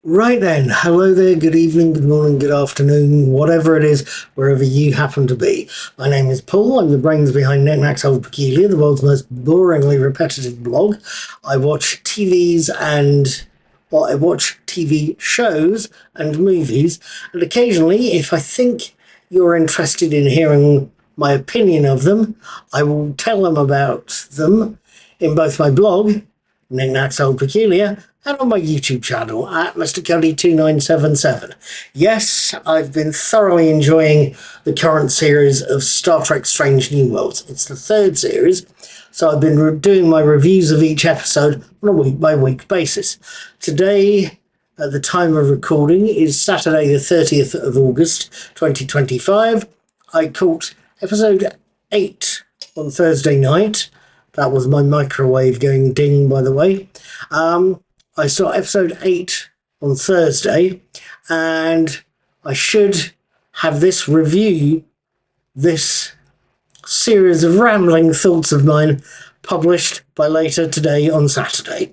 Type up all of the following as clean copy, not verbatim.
Right then, hello there, good evening, good morning, good afternoon, whatever it is, wherever you happen to be. My name is Paul, I'm the brains behind Knickknacks Old Peculiar, the world's most boringly repetitive blog. I watch I watch TV shows and movies, and occasionally, if I think you're interested in hearing my opinion of them, I will tell them about them in both my blog, Knickknacks Old Peculiar, and on my YouTube channel at Mr. Cody2977. Yes, I've been thoroughly enjoying the current series of Star Trek Strange New Worlds. It's the third series, so I've been doing my reviews of each episode on a week-by-week basis. Today, at the time of recording, is Saturday the 30th of August 2025. I caught episode 8 on Thursday night. That was my microwave going ding, by the way. I saw episode 8 on Thursday, and I should have this series of rambling thoughts of mine, published by later today on Saturday.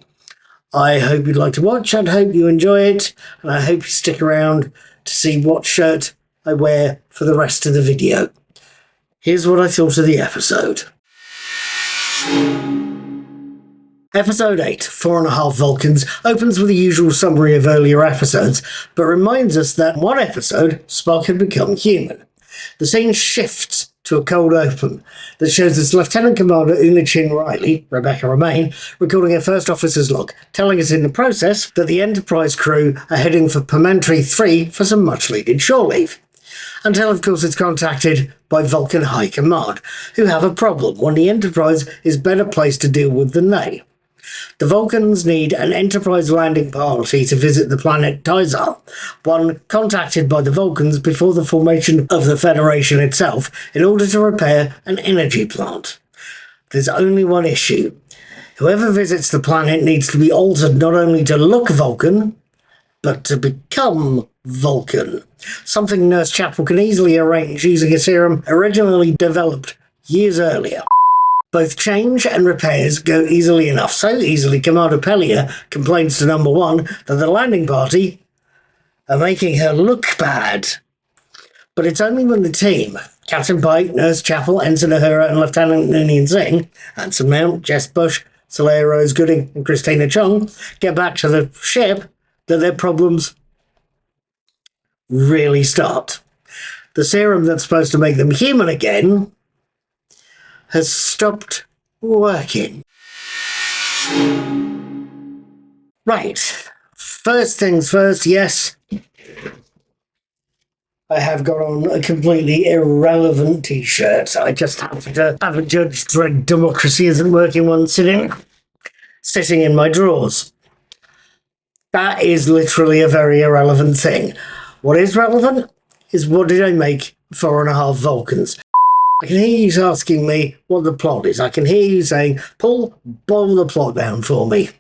I hope you'd like to watch, and hope you enjoy it, and I hope you stick around to see what shirt I wear for the rest of the video. Here's what I thought of the episode. Episode 8, 4.5 Vulcans, opens with the usual summary of earlier episodes, but reminds us that in one episode, Spock had become human. The scene shifts to a cold open that shows us Lieutenant Commander Una Chin Riley, Rebecca Romaine, recording her first officer's log, telling us in the process that the Enterprise crew are heading for Permentary 3 for some much-needed shore leave. Until, of course, it's contacted by Vulcan High Command, who have a problem when the Enterprise is better placed to deal with than they. The Vulcans need an Enterprise landing party to visit the planet Tizar, one contacted by the Vulcans before the formation of the Federation itself, in order to repair an energy plant. There's only one issue. Whoever visits the planet needs to be altered not only to look Vulcan, but to become Vulcan, something Nurse Chapel can easily arrange using a serum originally developed years earlier. Both change and repairs go easily enough, so easily Commander Pellier complains to Number 1 that the landing party are making her look bad. But it's only when the team, Captain Pike, Nurse Chapel, Ensign Uhura and Lieutenant Noonien Singh, Anson Mount, Jess Bush, Saleha Rose Gooding and Christina Chung get back to the ship that their problems really start. The serum that's supposed to make them human again has stopped working. Right, first things first, yes, I have got on a completely irrelevant t-shirt. I just happen to have a Judge Dredd Democracy Isn't Working one sitting in my drawers. That is literally a very irrelevant thing. What is relevant is, what did I make 4.5 Vulcans? I can hear you asking me what the plot is. I can hear you saying, Paul, boil the plot down for me.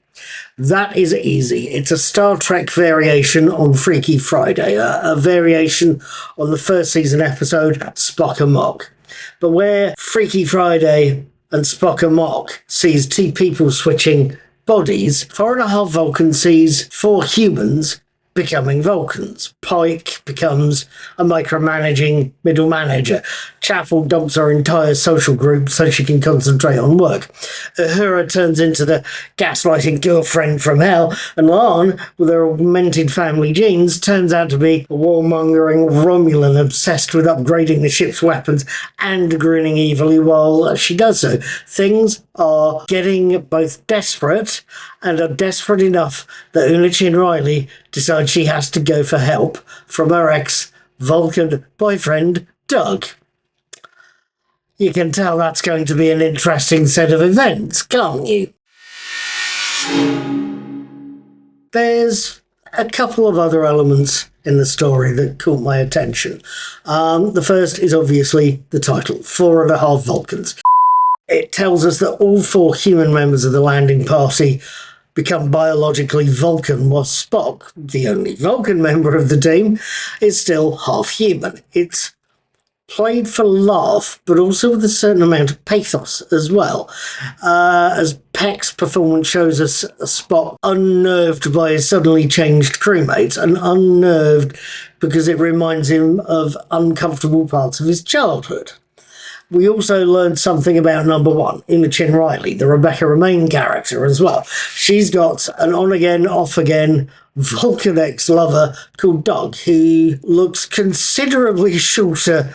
That is easy. It's a Star Trek variation on Freaky Friday, a variation on the first season episode, Spock Amok. But where Freaky Friday and Spock Amok sees two people switching bodies, 4.5 Vulcans sees 4 humans becoming Vulcans. Pike becomes a micromanaging middle manager. Chapel dumps her entire social group so she can concentrate on work. Uhura turns into the gaslighting girlfriend from hell, and La'an, with her augmented family genes, turns out to be a warmongering Romulan obsessed with upgrading the ship's weapons and grinning evilly while she does so. Things are getting both desperate, and are desperate enough that Una Chin Riley decides she has to go for help from her ex-Vulcan boyfriend, Doug. You can tell that's going to be an interesting set of events, can't you? There's a couple of other elements in the story that caught my attention. The first is obviously the title, 4.5 Vulcans. It tells us that all 4 human members of the landing party become biologically Vulcan, while Spock, the only Vulcan member of the team, is still half human. It's played for laugh, but also with a certain amount of pathos as well. As Peck's performance shows us Spock unnerved by his suddenly changed crewmates, and unnerved because it reminds him of uncomfortable parts of his childhood. We also learned something about number one, Imogen Riley, the Rebecca Romaine character as well. She's got an on-again, off-again Vulcan ex-lover called Doug, who looks considerably shorter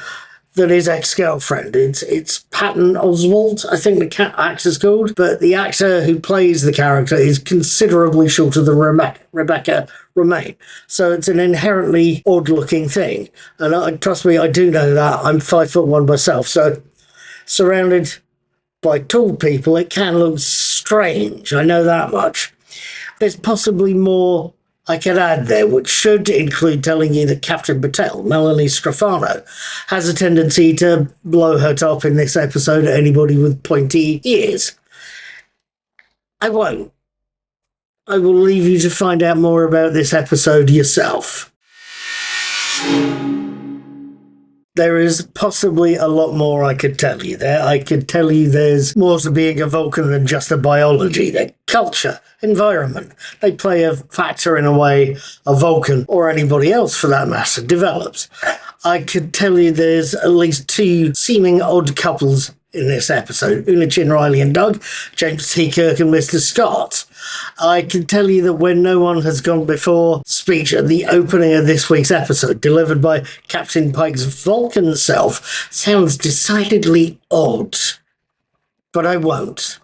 than his ex-girlfriend. It's Patton Oswalt, I think the actor's called, but the actor who plays the character is considerably shorter than Rebecca Romaine. So it's an inherently odd-looking thing. And trust me, I do know that. I'm 5'1" myself, so surrounded by tall people, it can look strange. I know that much. There's possibly more I could add there, which should include telling you that Captain Battelle, Melanie Scrofano, has a tendency to blow her top in this episode at anybody with pointy ears. I won't. I will leave you to find out more about this episode yourself. There is possibly a lot more I could tell you there. I could tell you there's more to being a Vulcan than just a biology. Their culture, environment, they play a factor in a way a Vulcan, or anybody else for that matter, develops. I could tell you there's at least two seeming odd couples in this episode, Una Chin Riley and Doug, James T. Kirk and Mr. Scott. I can tell you that when no one has gone before speech at the opening of this week's episode, delivered by Captain Pike's Vulcan self, sounds decidedly odd. But I won't.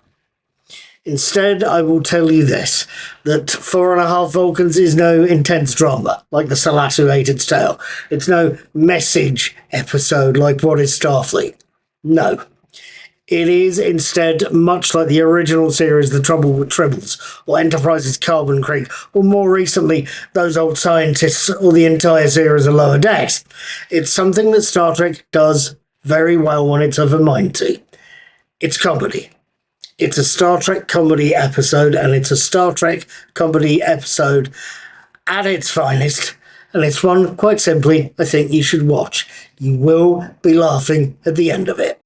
Instead, I will tell you this, that 4.5 Vulcans is no intense drama, like the Salat Who Ate Its Tail. It's no message episode like What is Starfleet? No. It is instead much like the original series The Trouble with Tribbles, or Enterprise's Carbon Creek, or more recently, Those Old Scientists, or the entire series of Lower Decks. It's something that Star Trek does very well when it's of a mind to. It's comedy. It's a Star Trek comedy episode, and it's a Star Trek comedy episode at its finest. And it's one, quite simply, I think you should watch. You will be laughing at the end of it.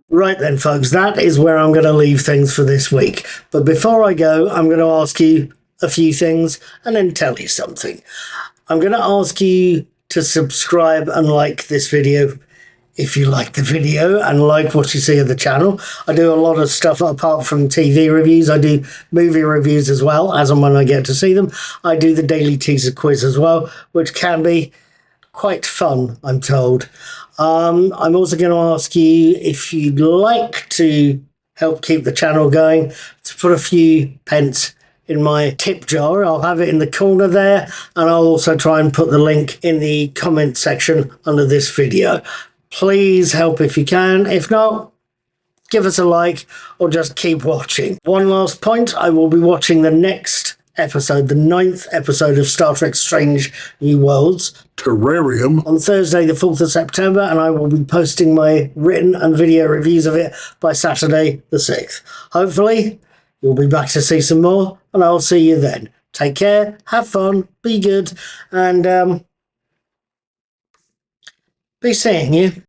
Right then, folks, that is where I'm going to leave things for this week. But before I go, I'm going to ask you a few things and then tell you something. I'm going to ask you to subscribe and like this video if you like the video and like what you see of the channel. I do a lot of stuff apart from TV reviews. I do movie reviews as well, as and when I get to see them. I do the daily teaser quiz as well, which can be quite fun, I'm told. I'm also going to ask you if you'd like to help keep the channel going, to put a few pence in my tip jar. I'll have it in the corner there, and I'll also try and put the link in the comment section under this video. Please help if you can. If not, give us a like or just keep watching. One last point, I will be watching the next episode, the 9th episode of Star Trek Strange New Worlds, Terrarium, on Thursday the 4th of September, and I will be posting my written and video reviews of it by Saturday the 6th. Hopefully, you'll be back to see some more, and I'll see you then. Take care, have fun, be good, and be seeing you.